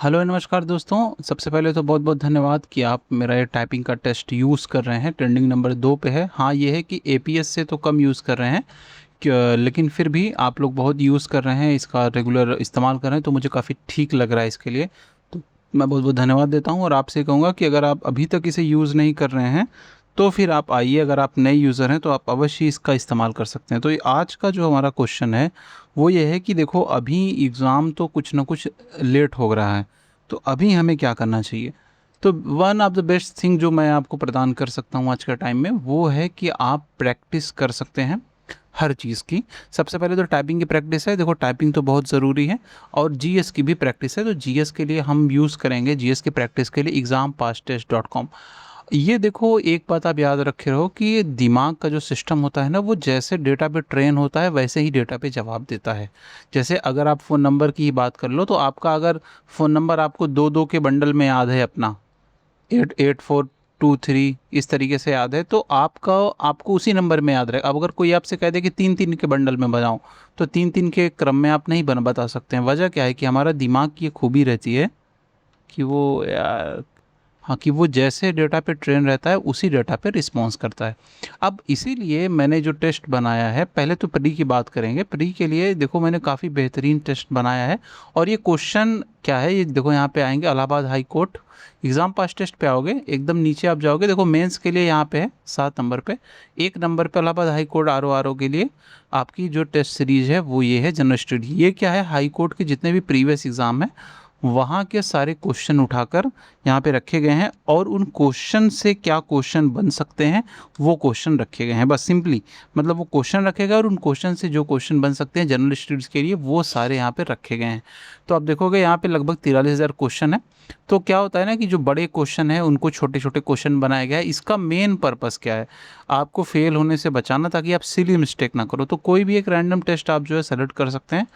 Hello नमस्कार दोस्तों। सबसे पहले तो बहुत बहुत धन्यवाद कि आप मेरा ये टाइपिंग का टेस्ट यूज़ कर रहे हैं। ट्रेंडिंग नंबर 2 पे है। हाँ, ये है कि एपीएस से तो कम यूज़ कर रहे हैं, लेकिन फिर भी आप लोग बहुत यूज़ कर रहे हैं, इसका रेगुलर इस्तेमाल कर रहे हैं, तो मुझे काफ़ी ठीक लग रहा है इसके लिए। तो मैं बहुत बहुत धन्यवाद देता हूँ और आपसे कहूँगा कि अगर आप अभी तक इसे यूज़ नहीं कर रहे हैं तो फिर आप आइए। अगर आप नए यूज़र हैं तो आप अवश्य इसका इस्तेमाल कर सकते हैं। तो ये आज का जो हमारा क्वेश्चन है वो ये है कि देखो, अभी एग्ज़ाम तो कुछ ना कुछ लेट हो रहा है, तो अभी हमें क्या करना चाहिए? तो one of the best thing जो मैं आपको प्रदान कर सकता हूँ आज के टाइम में, वो है कि आप प्रैक्टिस कर सकते हैं हर चीज़ की। सबसे पहले तो टाइपिंग की प्रैक्टिस है। देखो, टाइपिंग तो बहुत ज़रूरी है और जीएस की भी प्रैक्टिस है। तो जीएस के लिए हम यूज़ करेंगे, जीएस की प्रैक्टिस के लिए exampasstest.com। ये देखो, एक बात आप याद रखे रहो कि दिमाग का जो सिस्टम होता है ना, वो जैसे डेटा पे ट्रेन होता है वैसे ही डेटा पे जवाब देता है। जैसे अगर आप फ़ोन नंबर की ही बात कर लो, तो आपका अगर फ़ोन नंबर आपको 2-2 के बंडल में याद है अपना, 88423 इस तरीके से याद है, तो आपका आपको उसी नंबर में याद रहेगा। अब अगर कोई आपसे कह दे कि 3-3 के बंडल में बनाओ, तो 3-3 के क्रम में आप नहीं बता सकते हैं। वजह क्या है कि हमारा दिमाग की ये खूबी रहती है कि वो यार, हाँ, कि वो जैसे डेटा पे ट्रेन रहता है उसी डेटा पे रिस्पॉन्स करता है। अब इसीलिए मैंने जो टेस्ट बनाया है, पहले तो प्री की बात करेंगे। प्री के लिए देखो, मैंने काफ़ी बेहतरीन टेस्ट बनाया है। और ये क्वेश्चन क्या है, ये देखो, यहाँ पे आएंगे Allahabad High Court exam pass test पे आओगे, एकदम नीचे आप जाओगे, देखो मेंस के लिए यहाँ पे है 7 नंबर पे। 1 नंबर पे Allahabad High Court R O के लिए आपकी जो टेस्ट सीरीज है वो ये है, जनरल स्टडी। ये क्या है, हाई कोर्ट के जितने भी प्रीवियस एग्ज़ाम है वहाँ के सारे क्वेश्चन उठाकर यहाँ पे रखे गए हैं, और उन क्वेश्चन से क्या क्वेश्चन बन सकते हैं वो क्वेश्चन रखे गए हैं। बस सिंपली मतलब वो क्वेश्चन रखे गए और उन क्वेश्चन से जो क्वेश्चन बन सकते हैं जनरल स्टडीज़ के लिए, वो सारे यहाँ पे रखे गए हैं। तो आप देखोगे यहाँ पे लगभग 43,000 क्वेश्चन है। तो क्या होता है ना कि जो बड़े क्वेश्चन है उनको छोटे छोटे क्वेश्चन बनाया गया है। इसका मेन पर्पज़ क्या है, आपको फेल होने से बचाना, ताकि आप सिली मिस्टेक ना करो। तो कोई भी एक रैंडम टेस्ट आप जो है सेलेक्ट कर सकते हैं।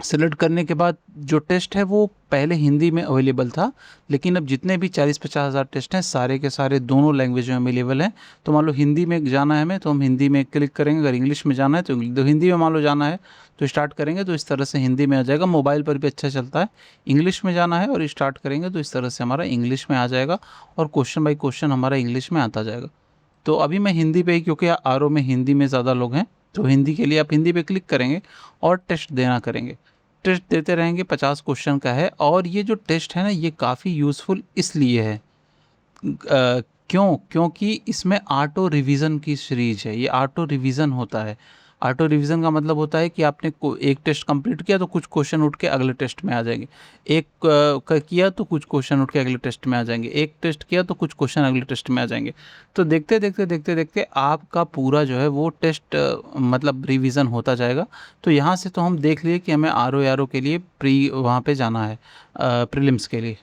सेलेक्ट करने के बाद जो टेस्ट है वो पहले हिंदी में अवेलेबल था, लेकिन अब जितने भी 40-50 हज़ार टेस्ट हैं सारे के सारे दोनों लैंग्वेज में अवेलेबल हैं। तो मान लो हिंदी में जाना है हमें, तो हम हिंदी में क्लिक करेंगे। अगर इंग्लिश में जाना है तो हिंदी में मान लो जाना है तो स्टार्ट करेंगे तो इस तरह से हिंदी में आ जाएगा। मोबाइल पर भी अच्छा चलता है। इंग्लिश में जाना है और स्टार्ट करेंगे तो इस तरह से हमारा इंग्लिश में आ जाएगा और क्वेश्चन बाई क्वेश्चन हमारा इंग्लिश में आता जाएगा। तो अभी मैं हिंदी पे ही, क्योंकि आर में हिंदी में ज़्यादा लोग हैं, तो हिंदी के लिए आप हिंदी पे क्लिक करेंगे और टेस्ट देना करेंगे। टेस्ट देते रहेंगे, 50 क्वेश्चन का है। और ये जो टेस्ट है ना, ये काफ़ी यूज़फुल इसलिए है, क्योंकि इसमें ऑटो रिवीजन की सीरीज है। ये ऑटो रिवीजन होता है। ऑटो रिवीजन का मतलब होता है कि आपने एक टेस्ट कंप्लीट किया तो कुछ क्वेश्चन उठ के अगले टेस्ट में आ जाएंगे। एक किया तो कुछ क्वेश्चन उठ के अगले टेस्ट में आ जाएंगे। एक टेस्ट किया तो कुछ क्वेश्चन अगले टेस्ट में आ जाएंगे। तो देखते देखते देखते देखते आपका पूरा जो है वो टेस्ट मतलब रिवीजन होता जाएगा। तो यहाँ से तो हम देख लिए कि हमें आर ओ के लिए प्री वहाँ पे जाना है, प्रीलिम्स के लिए।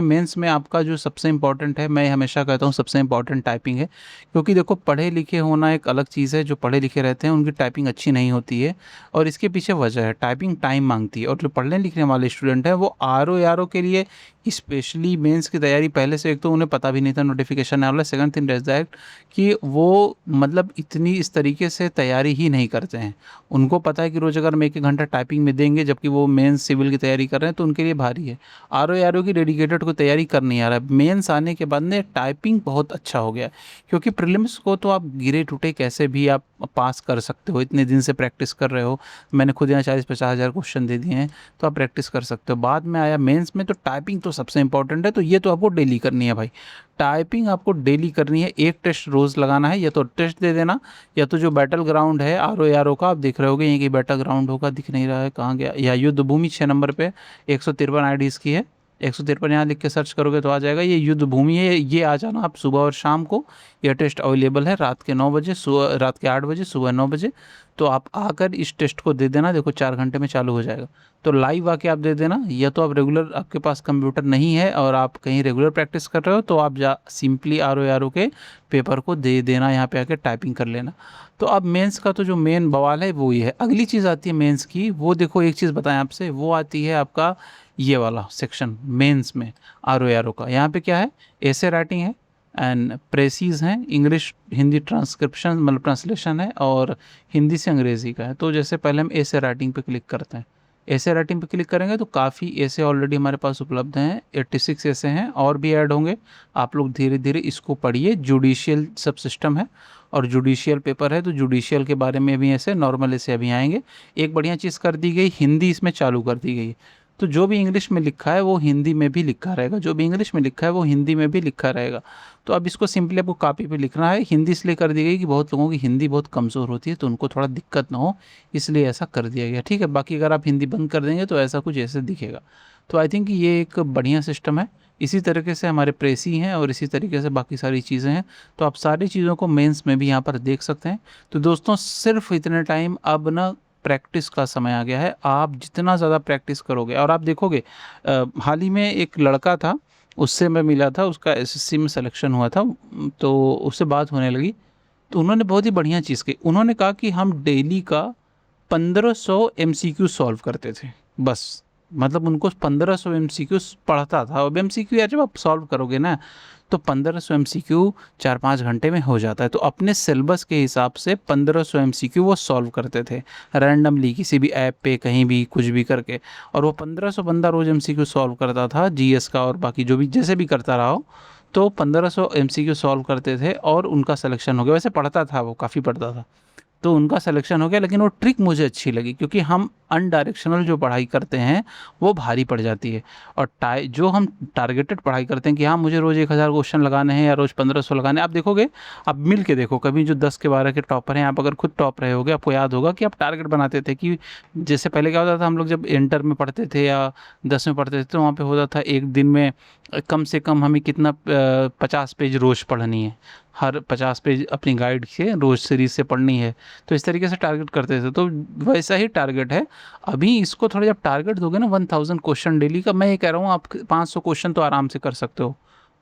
मेंस में आपका जो सबसे इम्पोर्टेंट है, मैं हमेशा कहता हूँ सबसे इम्पोर्टेंट टाइपिंग है। क्योंकि देखो, पढ़े लिखे होना एक अलग चीज़ है। जो पढ़े लिखे रहते हैं उनकी टाइपिंग अच्छी नहीं होती है, और इसके पीछे वजह है, टाइपिंग टाइम मांगती है। और जो पढ़ने लिखने वाले स्टूडेंट हैं वो आर ओ के लिए स्पेशली मेंस की तैयारी पहले से, एक तो उन्हें पता भी नहीं था नोटिफिकेशन आने वाला, सेकंड थिंग इज दैट कि वो मतलब इतनी इस तरीके से तैयारी ही नहीं करते हैं। उनको पता है कि रोज़ अगर हम 1-1 घंटा टाइपिंग में देंगे, जबकि वो मेंस सिविल की तैयारी कर रहे हैं, तो उनके लिए भारी है। आर ओ की डेडिकेटेड को तैयारी कर नहीं आ रहा है। मेंस आने के बाद में टाइपिंग बहुत अच्छा हो गया है, क्योंकि प्रीलिम्स को तो आप गिरे टूटे कैसे भी आप पास कर सकते हो, इतने दिन से प्रैक्टिस कर रहे हो। मैंने खुद यहाँ 40-50 हज़ार क्वेश्चन दे दिए हैं, तो आप प्रैक्टिस कर सकते हो। बाद में आया मेंस में, तो टाइपिंग तो सबसे इंपॉर्टेंट है। तो ये तो आपको डेली करनी है भाई, टाइपिंग आपको डेली करनी है। एक टेस्ट रोज़ लगाना है, या तो टेस्ट दे देना, या तो जो बैटल ग्राउंड है आर ओ का, आप देख रहे होगे यहीं कि बैटल ग्राउंड होगा, दिख नहीं रहा है, कहाँ गया, या युद्ध भूमि 6 नंबर पे 153 आईडीज़ की है। 153 यहाँ लिख के सर्च करोगे तो आ जाएगा। ये युद्ध भूमि है, ये आ जाना आप सुबह और शाम को। यह टेस्ट अवेलेबल है रात के 9 बजे, सुबह रात के 8 बजे, सुबह 9 बजे। तो आप आकर इस टेस्ट को दे देना। देखो 4 घंटे में चालू हो जाएगा। तो लाइव आके आप दे देना, या तो आप रेगुलर, आपके पास कंप्यूटर नहीं है और आप कहीं रेगुलर प्रैक्टिस कर रहे हो, तो आप जा सिंपली आर ओ के पेपर को दे देना, यहाँ पे आके टाइपिंग कर लेना। तो अब मेंस का तो जो मेन बवाल है वो ये है। अगली चीज़ आती है मेंस की, वो देखो एक चीज़ बताएं आपसे, वो आती है आपका ये वाला सेक्शन मेंस में आर ओ का। यहाँ पे क्या है, ऐसे राइटिंग है एंड प्रेसीज हैं, इंग्लिश हिंदी ट्रांसक्रिप्शन मतलब ट्रांसलेशन है, और हिंदी से अंग्रेज़ी का है। तो जैसे पहले हम ऐसे राइटिंग पे क्लिक करते हैं, ऐसे राइटिंग पे क्लिक करेंगे तो काफ़ी ऐसे ऑलरेडी हमारे पास उपलब्ध हैं, 86 ऐसे हैं और भी ऐड होंगे। आप लोग धीरे धीरे इसको पढ़िए। जुडिशियल सब सिस्टम है और जुडिशियल पेपर है, तो जुडिशियल के बारे में भी ऐसे नॉर्मल ऐसे अभी आएंगे। एक बढ़िया चीज़ कर दी गई, हिंदी इसमें चालू कर दी गई है, तो जो भी इंग्लिश में लिखा है वो हिंदी में भी लिखा रहेगा, जो भी इंग्लिश में लिखा है वो हिंदी में भी लिखा रहेगा। तो अब इसको सिंपली आपको कॉपी पे लिखना है। हिंदी इसलिए कर दी गई कि बहुत लोगों की हिंदी बहुत कमज़ोर होती है, तो उनको थोड़ा दिक्कत ना हो, इसलिए ऐसा कर दिया गया। ठीक है, बाकी अगर आप हिंदी बंद कर देंगे तो ऐसा कुछ ऐसे दिखेगा। तो आई थिंक ये एक बढ़िया सिस्टम है। इसी तरीके से हमारे प्रेसी हैं और इसी तरीके से बाकी सारी चीज़ें हैं, तो आप सारी चीज़ों को मेंस में भी यहाँ पर देख सकते हैं। तो दोस्तों सिर्फ इतने टाइम, अब ना प्रैक्टिस का समय आ गया है। आप जितना ज़्यादा प्रैक्टिस करोगे, और आप देखोगे हाल ही में एक लड़का था, उससे मैं मिला था, उसका एसएससी में सिलेक्शन हुआ था, तो उससे बात होने लगी, तो उन्होंने बहुत ही बढ़िया चीज़ की। उन्होंने कहा कि हम डेली का 1500 एमसीक्यू सॉल्व करते थे बस। मतलब उनको 1500 एमसीक्यू पढ़ता था। अब एमसीक्यू यार जब आप सॉल्व करोगे ना, तो 1500 एमसीक्यू 4-5 घंटे में हो जाता है। तो अपने सिलेबस के हिसाब से 1500 एमसीक्यू वो सॉल्व करते थे, रैंडमली किसी भी ऐप पे कहीं भी कुछ भी करके। और वो 1500 बंदा रोज़ एमसीक्यू सॉल्व करता था, जीएस का और बाकी जो भी जैसे भी करता रहा हो, तो 1500 एमसीक्यू सॉल्व करते थे और उनका सिलेक्शन हो गया। वैसे पढ़ता था, वो काफ़ी पढ़ता था, तो उनका सिलेक्शन हो गया। लेकिन वो ट्रिक मुझे अच्छी लगी, क्योंकि हम अनडायरेक्शनल जो पढ़ाई करते हैं वो भारी पड़ जाती है, और जो हम टारगेटेड पढ़ाई करते हैं कि हाँ मुझे रोज़ 1000 क्वेश्चन लगाने हैं या रोज़ 1500 लगाने हैं। आप देखोगे, आप मिल के देखो कभी, जो 10 के 12 के टॉपर हैं, आप अगर खुद टॉप रहे होगे, आपको याद होगा कि आप टारगेट बनाते थे कि जैसे पहले क्या होता था, हम लोग जब इंटर में पढ़ते थे या 10 में पढ़ते थे, तो वहाँ पर होता था एक दिन में कम से कम हमें कितना 50 पेज रोज़ पढ़नी है, हर 50 पेज अपनी गाइड से रोज़ सीरीज से पढ़नी है। तो इस तरीके से टारगेट करते थे, तो वैसा ही टारगेट है अभी। इसको थोड़ा जब टारगेट दोगे ना 1000 क्वेश्चन डेली का, मैं ये कह रहा हूँ आप 500 क्वेश्चन तो आराम से कर सकते हो।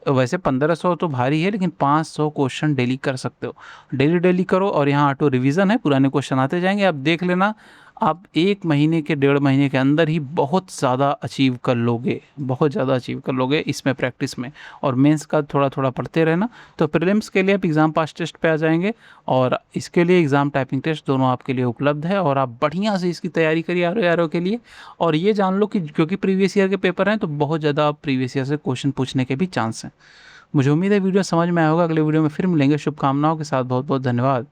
वैसे 1500 तो भारी है, लेकिन 500 क्वेश्चन डेली कर सकते हो। डेली डेली करो, और यहाँ ऑटो रिवीजन है, पुराने क्वेश्चन आते जाएंगे, आप देख लेना। आप 1 महीने के 1.5 महीने के अंदर ही बहुत ज़्यादा अचीव कर लोगे, बहुत ज़्यादा अचीव कर लोगे इसमें, प्रैक्टिस में। और मेंस का थोड़ा थोड़ा पढ़ते रहना। तो प्रीलिम्स के लिए आप एग्ज़ाम पास टेस्ट पे आ जाएंगे, और इसके लिए एग्ज़ाम टाइपिंग टेस्ट दोनों आपके लिए उपलब्ध है, और आप बढ़िया से इसकी तैयारी करिए आर के लिए। और ये जान लो कि क्योंकि प्रीवियस ईयर के पेपर हैं, तो बहुत ज़्यादा प्रीवियस ईयर से क्वेश्चन पूछने के भी चांस हैं। मुझे उम्मीद है वीडियो समझ में आया होगा। अगले वीडियो में फिर मिलेंगे। शुभकामनाओं के साथ बहुत बहुत धन्यवाद।